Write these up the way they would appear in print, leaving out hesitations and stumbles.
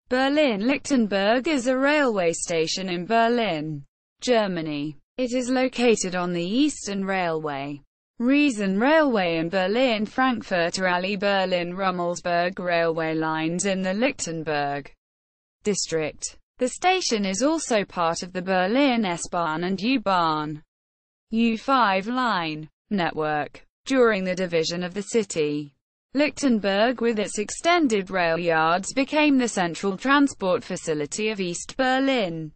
Berlin-Lichtenberg is a railway station in Berlin, Germany. It is located on the Eastern Railway, Wriezen Railway and Berlin-Frankfurter Allee Berlin-Rummelsburg railway lines in the Lichtenberg district. The station is also part of the Berlin S-Bahn and U-Bahn U5 line network. During the division of the city, Lichtenberg with its extended rail yards became the central transport facility of East Berlin,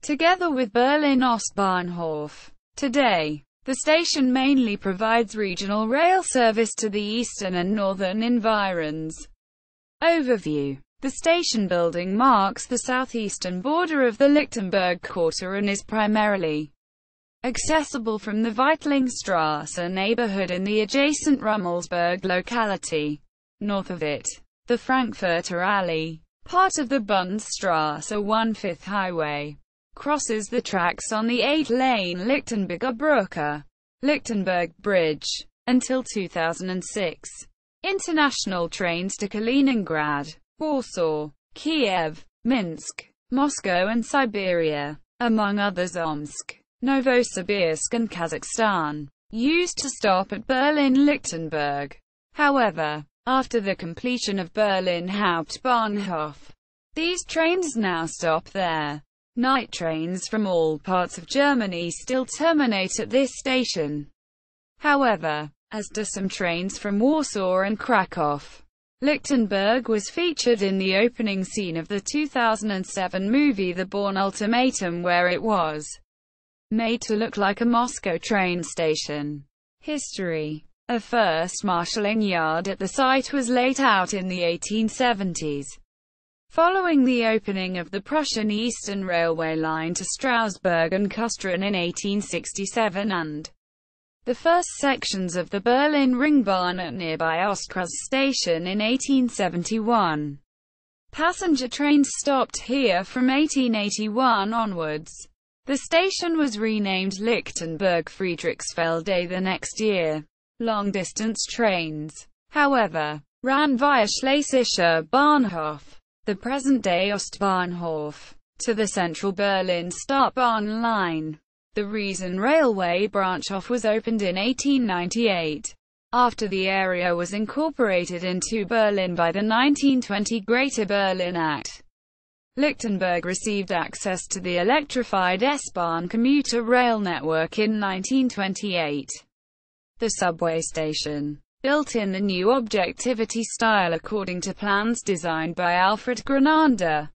together with Berlin Ostbahnhof. Today, the station mainly provides regional rail service to the eastern and northern environs. Overview. The station building marks the southeastern border of the Lichtenberg quarter and is primarily accessible from the Weitlingstrasse neighborhood in the adjacent Rummelsburg locality. North of it, the Frankfurter Allee, part of the Bundesstrasse 1/5 highway, crosses the tracks on the 8-lane Lichtenberger Brücke, Lichtenberg Bridge. Until 2006, international trains to Kaliningrad, Warsaw, Kiev, Minsk, Moscow and Siberia, among others Omsk, Novosibirsk and Kazakhstan, used to stop at Berlin-Lichtenberg. However, after the completion of Berlin Hauptbahnhof, these trains now stop there. Night trains from all parts of Germany still terminate at this station, however, as do some trains from Warsaw and Krakow. Lichtenberg was featured in the opening scene of the 2007 movie The Bourne Ultimatum, where it was made to look like a Moscow train station. History. A first marshalling yard at the site was laid out in the 1870s. Following the opening of the Prussian Eastern Railway line to Strasbourg and Kustrin in 1867 and the first sections of the Berlin Ringbahn at nearby Ostkreuz station in 1871. Passenger trains stopped here from 1881 onwards. The station was renamed Lichtenberg-Friedrichsfelde the next year. Long-distance trains, however, ran via Schlesischer Bahnhof, the present-day Ostbahnhof, to the central Berlin Stadtbahn line. The Wriezen railway branch-off was opened in 1898, after the area was incorporated into Berlin by the 1920 Greater Berlin Act. Lichtenberg received access to the electrified S-Bahn commuter rail network in 1928. The subway station, built in the new objectivity style according to plans designed by Alfred Grenander,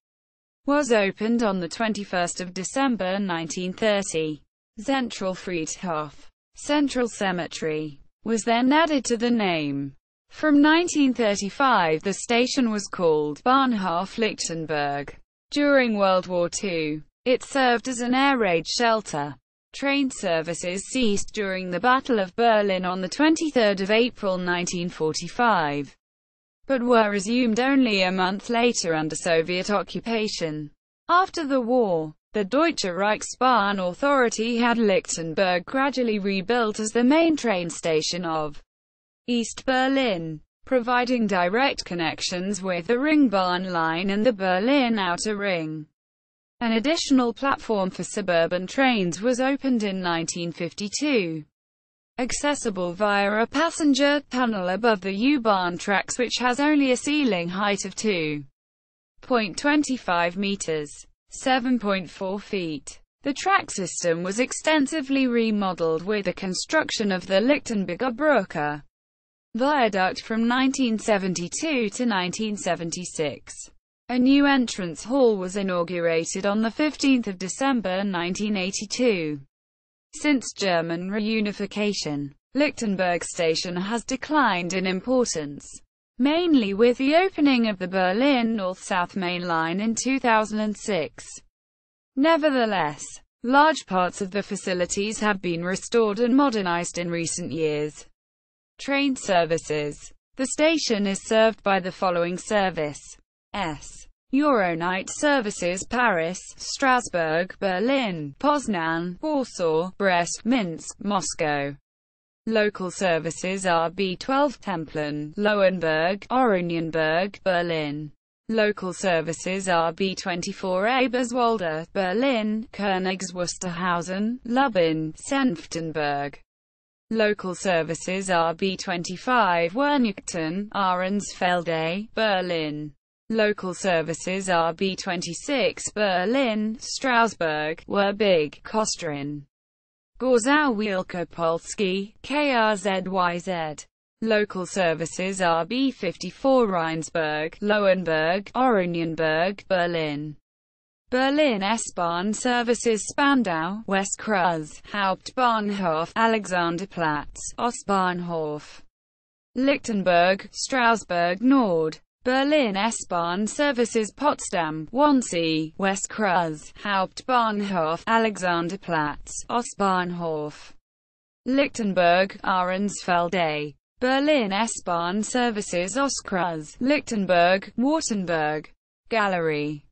was opened on 21 December 1930. Zentralfriedhof, Central Cemetery, was then added to the name. From 1935 the station was called Bahnhof Lichtenberg. During World War II, it served as an air raid shelter. Train services ceased during the Battle of Berlin on 23 April 1945, but were resumed only a month later under Soviet occupation. After the war, the Deutsche Reichsbahn Authority had Lichtenberg gradually rebuilt as the main train station of East Berlin, providing direct connections with the Ringbahn line and the Berlin Outer Ring. An additional platform for suburban trains was opened in 1952, accessible via a passenger tunnel above the U-Bahn tracks, which has only a ceiling height of 2.25 meters. 7.4 feet. The track system was extensively remodeled with the construction of the Lichtenberger Brücke viaduct from 1972 to 1976. A new entrance hall was inaugurated on 15 December 1982. Since German reunification, Lichtenberg station has declined in importance, mainly with the opening of the Berlin North-South Main Line in 2006. Nevertheless, large parts of the facilities have been restored and modernized in recent years. Train services. The station is served by the following service: Euronight services Paris, Strasbourg, Berlin, Poznan, Warsaw, Brest, Minsk, Moscow. Local services are B12 Tempeln, Lohenberg, Oranienburg, Berlin, Local services are B24 Eberswalde, Berlin, Königs Wusterhausen, Lubin, Senftenberg. Local services are B25 Wernigton, Ahrensfelde, Berlin. Local services are B26 Berlin, Strausberg, Werbig, Kostrin. Gorzau Wielkopolski, KRZYZ. Local services are B54 Rheinsberg, Lohenberg, Oranienburg, Berlin. Berlin S-Bahn services Spandau, Westkreuz, Hauptbahnhof, Alexanderplatz, Ostbahnhof. Lichtenberg, Strausberg Nord. Berlin S-Bahn services Potsdam, Wannsee, Westkreuz, Hauptbahnhof, Alexanderplatz, Ostbahnhof. Lichtenberg, Ahrensfelde. Berlin S-Bahn services Ostkreuz, Lichtenberg, Wartenberg. Gallery.